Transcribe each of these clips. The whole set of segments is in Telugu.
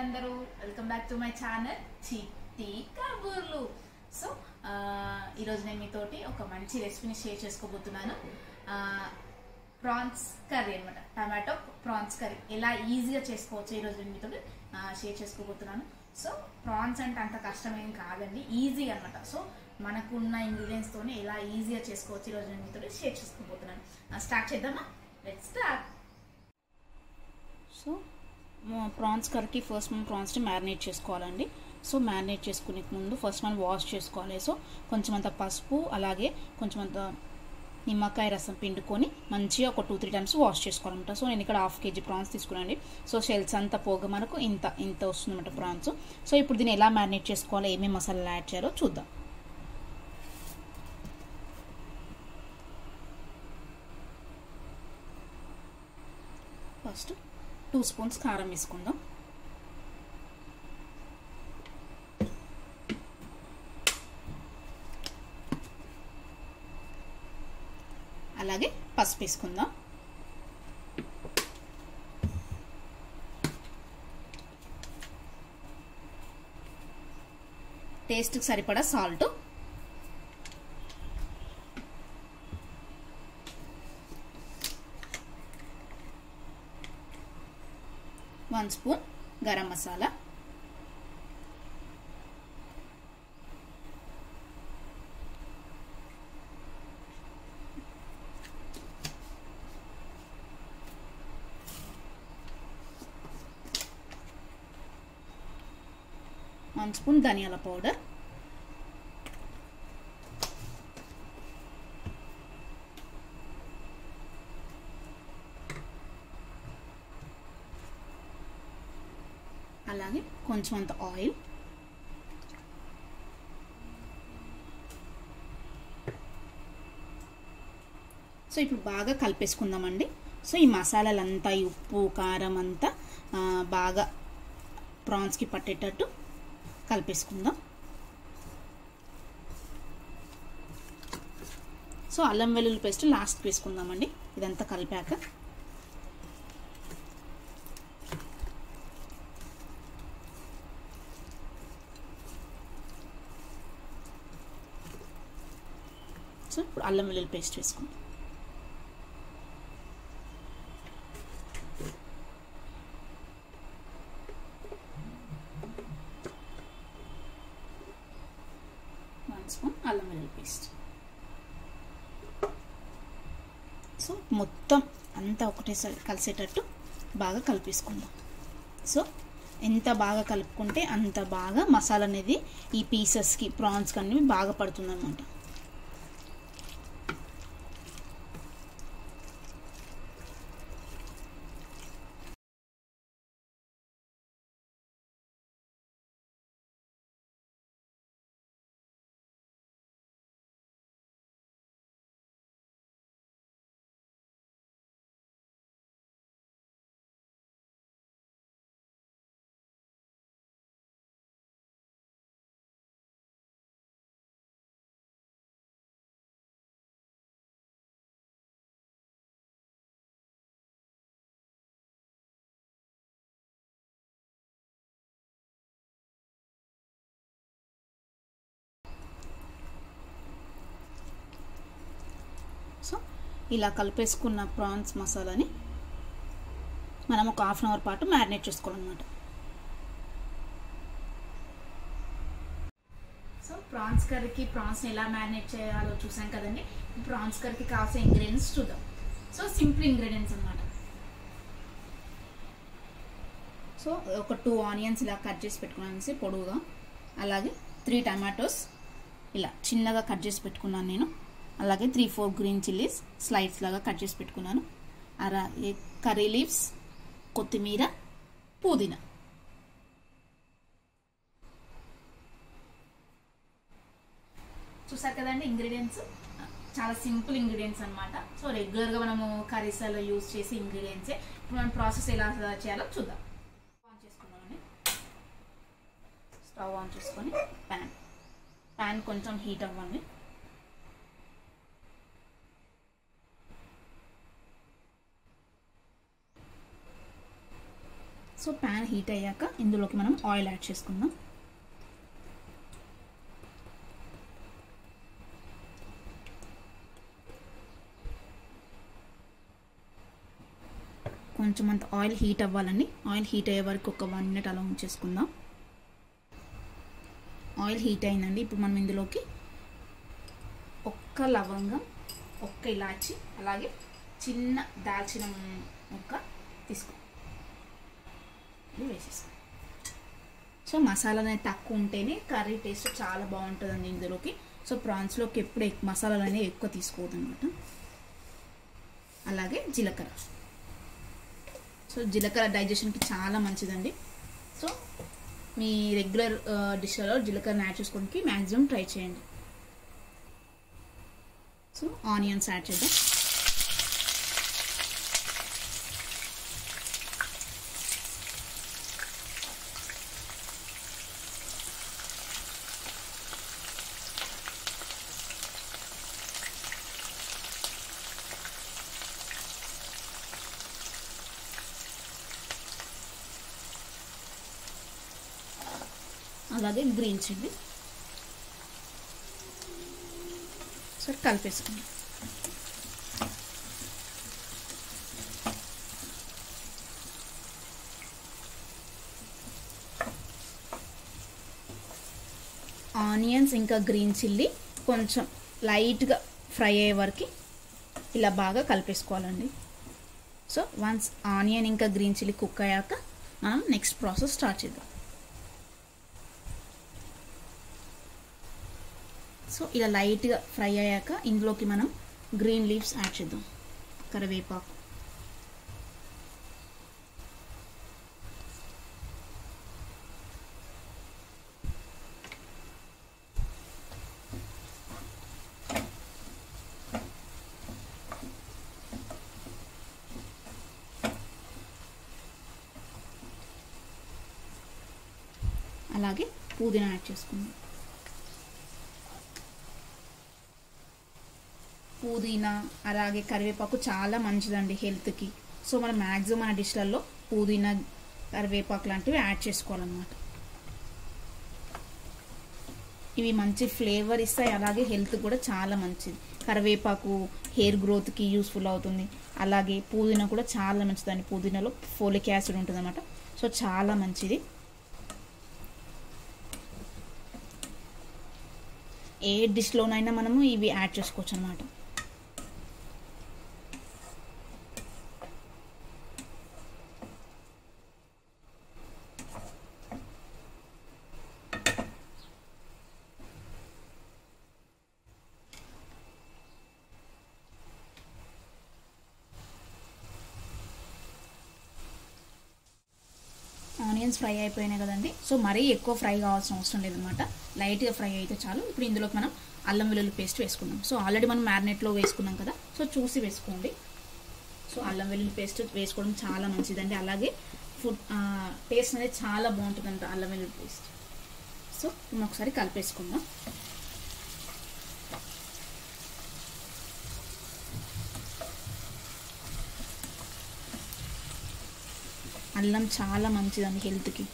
ఉన్నారు welcome back to my channel Chittikaburlu. So ఈరోజు నేను మీతోటి ఒక మంచి రెసిపీని షేర్ చేసుకోబోతున్నాను. ప్రాన్స్ కర్రీ అనమాట. టమాటో ప్రాన్స్ కర్రీ ఎలా ఈజీగా చేసుకోవచ్చు ఈరోజు నేను మీతో షేర్ చేసుకోబోతున్నాను. సో ప్రాన్స్ అంటే అంత కష్టమేం కాదండి, ఈజీ అనమాట. సో మనకున్న ఇంగ్రీడియంట్స్ తోనే ఎలా ఈజీగా చేసుకోవచ్చు ఈరోజు నేను మీతో షేర్ చేసుకోబోతున్నాను. స్టార్ట్ చేద్దామా? Let's start. సో ప్రాన్స్ కర్రీకి ఫస్ట్ మనం ప్రాన్స్ని మ్యారినేట్ చేసుకోవాలండి. సో మ్యారినేట్ చేసుకునే ముందు ఫస్ట్ మనం వాష్ చేసుకోవాలి. సో కొంచెం అంత పసుపు అలాగే కొంచెం అంత నిమ్మకాయ రసం పిండుకొని మంచిగా ఒక 2-3 టైమ్స్ వాష్ చేసుకోవాలన్నమాట. సో నేను ఇక్కడ 1/2 kg ప్రాన్స్ తీసుకున్నాండి. సో షెల్స్ అంతా పోగా మనకు ఇంత వస్తుందన్నమాట ప్రాన్స్. సో ఇప్పుడు దీన్ని ఎలా మ్యారినేట్ చేసుకోవాలో, ఏమేమి మసాలాలు యాడ్ చేయాలో చూద్దాం. ఫస్ట్ 2 స్పూన్స్ కారం వేసుకుందాం. అలాగే పసుపు వేసుకుందాం. టేస్ట్కి సరిపడా salt, one spoon garam masala, one spoon ధనియాల పౌడర్, అలాగే కొంచెం అంత ఆయిల్, సో ఇప్పుడు బాగా కలిపేసుకుందామండి. సో ఈ మసాలాలంతా, ఈ ఉప్పు కారం అంతా బాగా ప్రాన్స్కి పట్టేటట్టు కలిపేసుకుందాం. సో అల్లం వెల్లుల్లి పేస్ట్ లాస్ట్కి వేసుకుందామండి. ఇదంతా కలిపాక సో ఇప్పుడు అల్లం వెల్లుల్లి పేస్ట్ వేసుకుందాం. అల్లం వెల్లుల్లి పేస్ట్. సో మొత్తం అంతా ఒకటేసారి కలిసేటట్టు బాగా కలిపేసుకుందాం. సో ఎంత బాగా కలుపుకుంటే అంత బాగా మసాలా అనేది ఈ పీసెస్కి, ప్రాన్స్కి అనేవి బాగా పడుతుంది అన్నమాట. సో ఇలా కలిపేసుకున్న ప్రాన్స్ మసాలాని మనం ఒక 1/2 అవర్ పాటు మ్యారినేట్ చేసుకోవాలన్నమాట. సో ప్రాన్స్ కర్రీకి ప్రాన్స్ని ఎలా మ్యారినేట్ చేయాలో చూసాం కదండి. ప్రాన్స్ కర్రీకి కావాల్సిన ఇంగ్రీడియంట్స్ చూద్దాం. సో సింపుల్ ఇంగ్రీడియంట్స్ అన్నమాట. సో ఒక 2 ఆనియన్స్ ఇలా కట్ చేసి పెట్టుకున్నాను పొడవుగా. అలాగే 3 టమాటోస్ ఇలా చిన్నగా కట్ చేసి పెట్టుకున్నాను నేను. అలాగే 3-4 గ్రీన్ చిల్లీస్ స్లైడ్స్ లాగా కట్ చేసి పెట్టుకున్నాను. కర్రీ లీవ్స్, కొత్తిమీర, పుదీనా. చూసారు కదండి ఇంగ్రీడియంట్స్. చాలా సింపుల్ ఇంగ్రీడియంట్స్ అనమాట. సో రెగ్యులర్గా మనము కర్రీస్లలో యూజ్ చేసే ఇంగ్రీడియంట్సే. ఇప్పుడు మనం ప్రాసెస్ ఎలా చేయాలో చూద్దాం. ఆన్ చేసుకున్నామండి. స్టవ్ ఆన్ చేసుకొని ప్యాన్ కొంచెం హీట్ అవ్వండి. సో ప్యాన్ హీట్ అయ్యాక ఇందులోకి మనం ఆయిల్ యాడ్ చేసుకుందాం. కొంచెం అంత ఆయిల్ హీట్ అవ్వాలండి. ఆయిల్ హీట్ అయ్యే వరకు ఒక 1 మినిట్ అలా ఉంచేసుకుందాం. ఆయిల్ హీట్ అయిందండి. ఇప్పుడు మనం ఇందులోకి ఒక్క లవంగం, ఒక్క ఇలాచి, అలాగే చిన్న దాల్చిన ముక్క వేసేస్తాం. సో మసాలాలు అనేది తక్కువ ఉంటేనే కర్రీ టేస్ట్ చాలా బాగుంటుందండి ఇందులోకి. సో ప్రాన్స్లోకి ఎప్పుడు మసాలాలు అనేవి ఎక్కువ తీసుకోవద్దు అనమాట. అలాగే జీలకర్ర. సో జీలకర్ర డైజెషన్కి చాలా మంచిదండి. సో మీ రెగ్యులర్ డిష్లలో జీలకర్రని యాడ్ చేసుకోవడానికి మ్యాక్సిమం ట్రై చేయండి. సో ఆనియన్స్ యాడ్ చేద్దాం. అలాగే గ్రీన్ చిల్లీ. సరే కలిపేసుకుందాం. ఆనియన్స్ ఇంకా గ్రీన్ చిల్లీ కొంచెం లైట్గా ఫ్రై అయ్యే వరకు ఇలా బాగా కలిపేసుకోవాలండి. సో వన్స్ ఆనియన్ ఇంకా గ్రీన్ చిల్లీ కుక్ అయ్యాక మనం నెక్స్ట్ ప్రాసెస్ స్టార్ట్ చేద్దాం. సో ఇలా లైట్గా ఫ్రై అయ్యాక ఇందులోకి మనం గ్రీన్ లీవ్స్ యాడ్ చేద్దాం. కరివేపాకు, అలాగే పుదీనా యాడ్ చేసుకుందాం. పుదీనా అలాగే కరివేపాకు చాలా మంచిదండి హెల్త్కి. సో మనం మ్యాక్సిమం మన డిష్లలో పుదీనా, కరివేపాకు లాంటివి యాడ్ చేసుకోవాలన్నమాట. ఇవి మంచి ఫ్లేవర్ ఇస్తాయి, అలాగే హెల్త్ కూడా చాలా మంచిది. కరివేపాకు హెయిర్ గ్రోత్కి యూస్ఫుల్ అవుతుంది. అలాగే పుదీనా కూడా చాలా మంచిదండి. పుదీనాలో ఫోలిక్ యాసిడ్ ఉంటుంది అన్నమాట. సో చాలా మంచిది. ఏ డిష్లోనైనా మనము ఇవి యాడ్ చేసుకోవచ్చు అన్నమాట. ఆనియన్స్ ఫ్రై అయిపోయినాయి కదండి. సో మరీ ఎక్కువ ఫ్రై కావాల్సిన అవసరం లేదనమాట. లైట్గా ఫ్రై అయితే చాలు. ఇప్పుడు ఇందులోకి మనం అల్లం వెల్లుల్లి పేస్ట్ వేసుకుందాం. సో ఆల్రెడీ మనం మ్యారినేట్లో వేసుకున్నాం కదా, సో చూసి వేసుకోండి. సో అల్లం వెల్లుల్లి పేస్ట్ వేసుకోవడం చాలా మంచిదండి. అలాగే ఫుడ్ టేస్ట్ అనేది చాలా బాగుంటుందంట అల్లం వెల్లుల్లి పేస్ట్. సో మనం ఒకసారి కలిపేసుకుందాం. అల్లం చాలా మంచిదండి హెల్త్కి.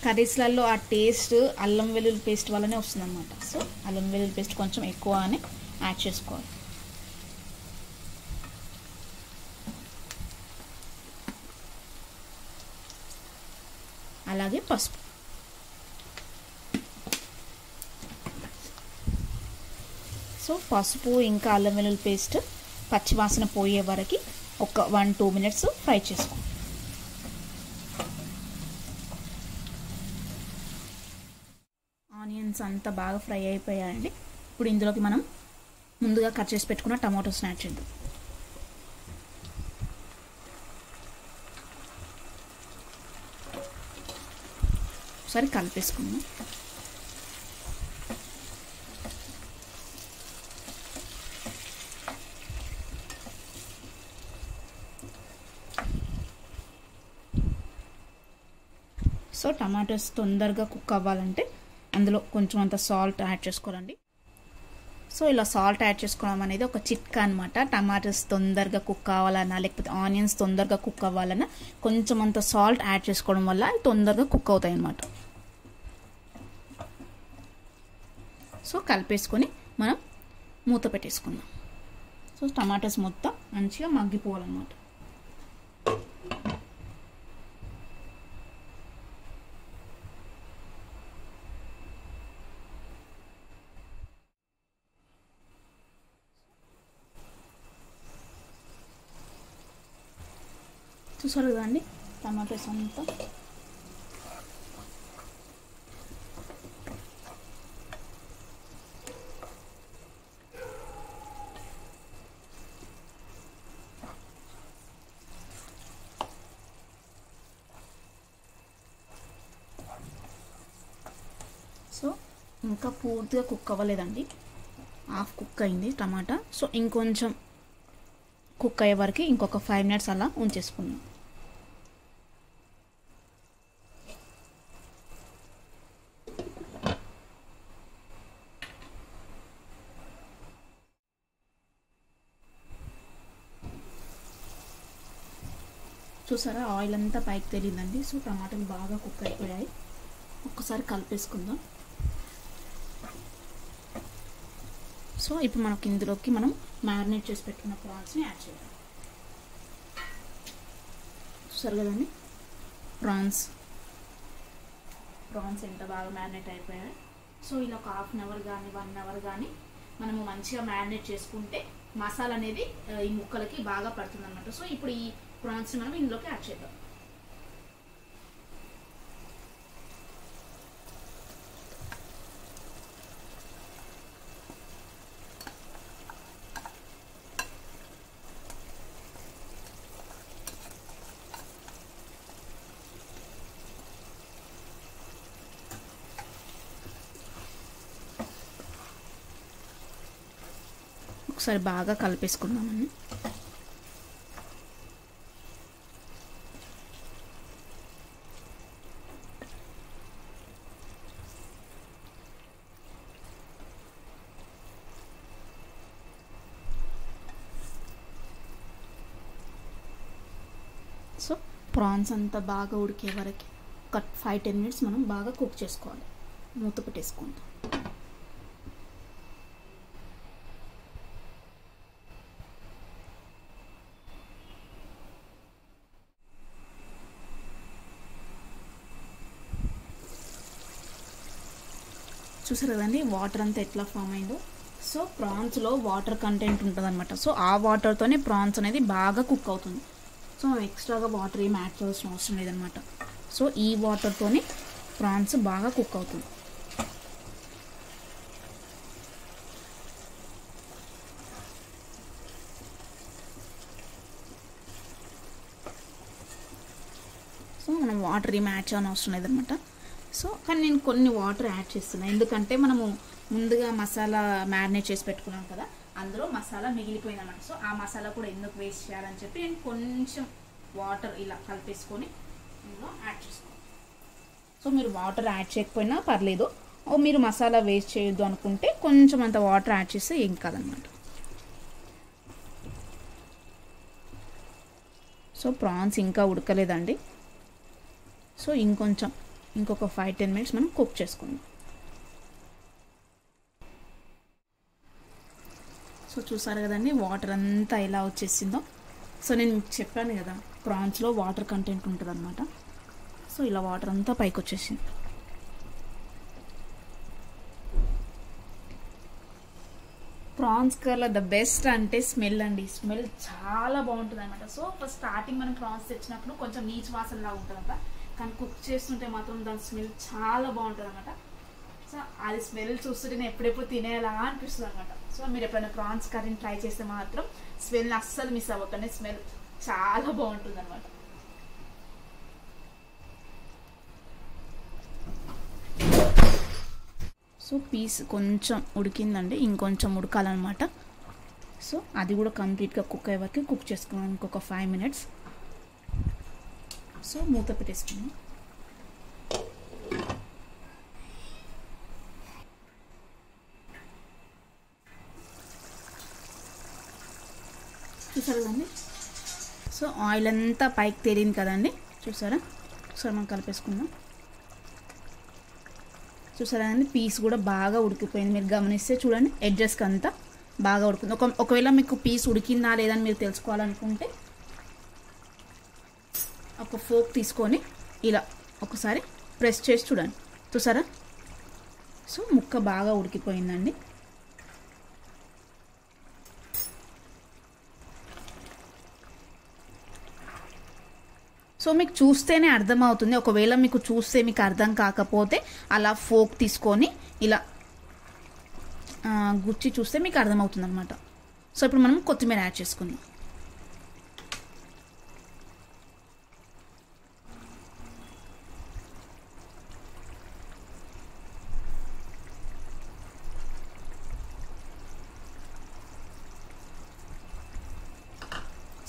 కర్రీస్లలో ఆ టేస్ట్ అల్లం వెల్లుల్లి పేస్ట్ వల్లనే వస్తుంది అన్నమాట. సో అల్లం వెల్లుల్లి పేస్ట్ కొంచెం ఎక్కువనే యాడ్ చేసుకోవాలి. అలాగే పసుపు. సో పసుపు ఇంకా అల్లం వెల్లుల్లి పేస్ట్ పచ్చివాసన పోయే వరకు ఒక 1-2 మినిట్స్ ఫ్రై చేసుకో. ఆనియన్స్ అంతా బాగా ఫ్రై అయిపోయాయండి. ఇప్పుడు ఇందులోకి మనం ముందుగా కట్ చేసి పెట్టుకున్న టమాటోస్ని యాడ్ చేద్దాం. ఒకసారి కలిపేసుకుందాం. సో టమాటోస్ తొందరగా కుక్ అవ్వాలంటే అందులో కొంచెం అంత సాల్ట్ యాడ్ చేసుకోవాలండి. సో సో ఇలా సాల్ట్ యాడ్ చేసుకోవడం అనేది ఒక చిట్కా అనమాట. టమాటోస్ తొందరగా కుక్ అవ్వాలన్నా లేకపోతే ఆనియన్స్ తొందరగా కుక్ అవ్వాలన్నా కొంచెం అంత సాల్ట్ యాడ్ చేసుకోవడం వల్ల అవి తొందరగా కుక్ అవుతాయి అన్నమాట. సో కలిపేసుకొని మనం మూత పెట్టేసుకుందాం. సో టమాటోస్ మొత్తం మంచిగా మగ్గిపోవాలన్నమాట. చూసారు కదండి టమాటోస్ అంతా సో ఇంకా పూర్తిగా కుక్ అవ్వలేదండి, హాఫ్ కుక్ అయింది టమాటా. సో ఇంకొంచెం కుక్ అయ్యే వరకు ఇంకొక 5 minutes అలా ఉంచేసుకుందాం. చూసారా ఆయిల్ అంతా పైకి తెలియదండి. సో టమాటాలు బాగా కుక్ అయిపోయాయి. ఒక్కసారి కలిపేసుకుందాం. సో ఇప్పుడు మనకి ఇందులోకి మనం మ్యారినేట్ చేసి పెట్టుకున్న ప్రాన్స్ని యాడ్ చేయాలి. చూసారు కదండి ప్రాన్స్ ఎంత బాగా మ్యారినేట్ అయిపోయాయి. సో ఇలా ఒక 1/2 hour కానీ 1 hour కానీ మనము మంచిగా మ్యారినేట్ చేసుకుంటే మసాలా అనేది ఈ ముక్కలకి బాగా పడుతుంది అనమాట. సో ఇప్పుడు ఈ ప్రాన్స్ని మనం ఇందులోకి యాడ్ చేద్దాం. ఒకసారి బాగా కలిపేసుకుందామని. సో ప్రాన్స్ అంతా బాగా ఉడికే వరకు ఒక 5-10 minutes మనం బాగా కుక్ చేసుకోవాలి. మూత పెట్టేసుకుంటాం. చూసారు కదండి వాటర్ అంతా ఎట్లా ఫామ్ అయిందో. సో ప్రాన్స్లో వాటర్ కంటెంట్ ఉంటుంది అనమాట. సో ఆ వాటర్తోనే ప్రాన్స్ అనేది బాగా కుక్ అవుతుంది. సో ఎక్స్ట్రాగా వాటర్ ఏం యాడ్ చేయాల్సిన అవసరం లేదనమాట. సో ఈ వాటర్తోనే ప్రాన్స్ బాగా కుక్ అవుతుంది. సో మనం వాటర్ ఏం యాడ్ చేయాల్సిన అవసరం లేదనమాట. సో కానీ నేను కొన్ని వాటర్ యాడ్ చేస్తున్నాను, ఎందుకంటే మనము ముందుగా మసాలా మ్యారినేట్ చేసి పెట్టుకున్నాం కదా, అందులో మసాలా మిగిలిపోయింది అన్నమాట. సో ఆ మసాలా కూడా ఎందుకు వేస్ట్ చేయాలని చెప్పి నేను కొంచెం వాటర్ ఇలా కలిపేసుకొని ఇందులో యాడ్ చేసుకోండి. సో మీరు వాటర్ యాడ్ చేయకపోయినా పర్లేదు, మీరు మసాలా వేస్ట్ చేయొద్దు అనుకుంటే కొంచెం అంత వాటర్ యాడ్ చేస్తే ఏం కాదనమాట. సో ప్రాన్స్ ఇంకా ఉడకలేదండి. సో ఇంకొక 5-10 minutes మనం కుక్ చేసుకుందాం. సో చూసారు కదండి వాటర్ అంతా ఎలా వచ్చేసిందో. సో నేను మీకు చెప్పాను కదా ప్రాన్స్లో వాటర్ కంటెంట్ ఉంటుంది అనమాట. సో ఇలా వాటర్ అంతా పైకి వచ్చేసింది. ప్రాన్స్ కర్రీలో ద బెస్ట్ అంటే స్మెల్ అండి. స్మెల్ చాలా బాగుంటుంది అనమాట. సో ఫస్ట్ స్టార్టింగ్ మనం ప్రాన్స్ తెచ్చినప్పుడు కొంచెం నీచు వాసనలా ఉంటుందంట, కానీ కుక్ చేస్తుంటే మాత్రం దాని స్మెల్ చాలా బాగుంటుంది అనమాట. సో అది స్మెల్ చూస్తుంటే నేను ఎప్పుడెప్పుడు తినేలా అనిపిస్తుంది అనమాట. సో మీరు ఎప్పుడైనా ప్రాన్స్ కర్రీని ట్రై చేస్తే మాత్రం స్మెల్ని అస్సలు మిస్ అవ్వకండి. స్మెల్ చాలా బాగుంటుంది అనమాట. సో పీస్ కొంచెం ఉడికిందండి, ఇంకొంచెం ఉడకాలన్నమాట. సో అది కూడా కంప్లీట్గా కుక్ అయ్యే వరకు కుక్ చేసుకున్నాం ఇంకొక 5 minutes. సో మూత పెట్టేసుకున్నాం. చూసారు కదండి. సో ఆయిల్ అంతా పైకి తేలింది కదండి, చూసారా. ఒకసారి మనం కలిపేసుకుందాం. చూసారా అండి, పీస్ కూడా బాగా ఉడికిపోయింది. మీరు గమనిస్తే చూడండి, ఎడ్జెస్కి అంతా బాగా ఉడుకుంది. ఒకవేళ మీకు పీస్ ఉడికిందా లేదని మీరు తెలుసుకోవాలనుకుంటే ఒక ఫోక్ తీసుకొని ఇలా ఒకసారి ప్రెస్ చేసి చూడండి. చూసారా. సో ముక్క బాగా ఉడికిపోయిందండి. సో మీకు చూస్తేనే అర్థమవుతుంది. ఒకవేళ మీకు చూస్తే మీకు అర్థం కాకపోతే అలా ఫోక్ తీసుకొని ఇలా గుచ్చి చూస్తే మీకు అర్థమవుతుంది అనమాట. సో ఇప్పుడు మనం కొత్తిమీర యాడ్ చేసుకుందాం.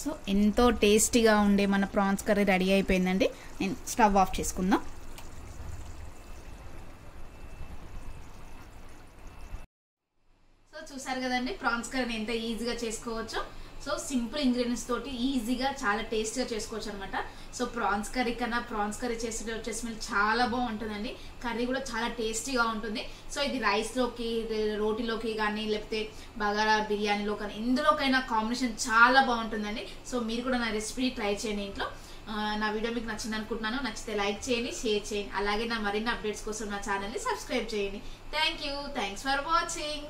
సో ఎంతో టేస్టీగా ఉండే మన ప్రాన్స్ కర్రీ రెడీ అయిపోయిందండి. నేను స్టవ్ ఆఫ్ చేసుకుందాం. సో చూసారు కదండి, ప్రాన్స్ కర్రీని ఎంత ఈజీగా చేసుకోవచ్చు. సో సింపుల్ ఇంగ్రీడియంట్స్ తోటి ఈజీగా చాలా టేస్టీగా చేసుకోవచ్చు అనమాట. సో ప్రాన్స్ కర్రీ కన్నా ప్రాన్స్ కర్రీ చేసేది వచ్చేసి చాలా బాగుంటుందండి. కర్రీ కూడా చాలా టేస్టీగా ఉంటుంది. సో ఇది రైస్లోకి, రోటీలోకి కానీ, లేకపోతే బగారా బిర్యానీలో కానీ, ఎందులోకైనా కాంబినేషన్ చాలా బాగుంటుందండి. సో మీరు కూడా నా రెసిపీ ట్రై చేయండి ఇంట్లో. నా వీడియో మీకు నచ్చింది అనుకుంటున్నాను. నచ్చితే లైక్ చేయండి, షేర్ చేయండి. అలాగే నా మరిన్ని అప్డేట్స్ కోసం నా ఛానల్ని సబ్స్క్రైబ్ చేయండి. Thanks for watching.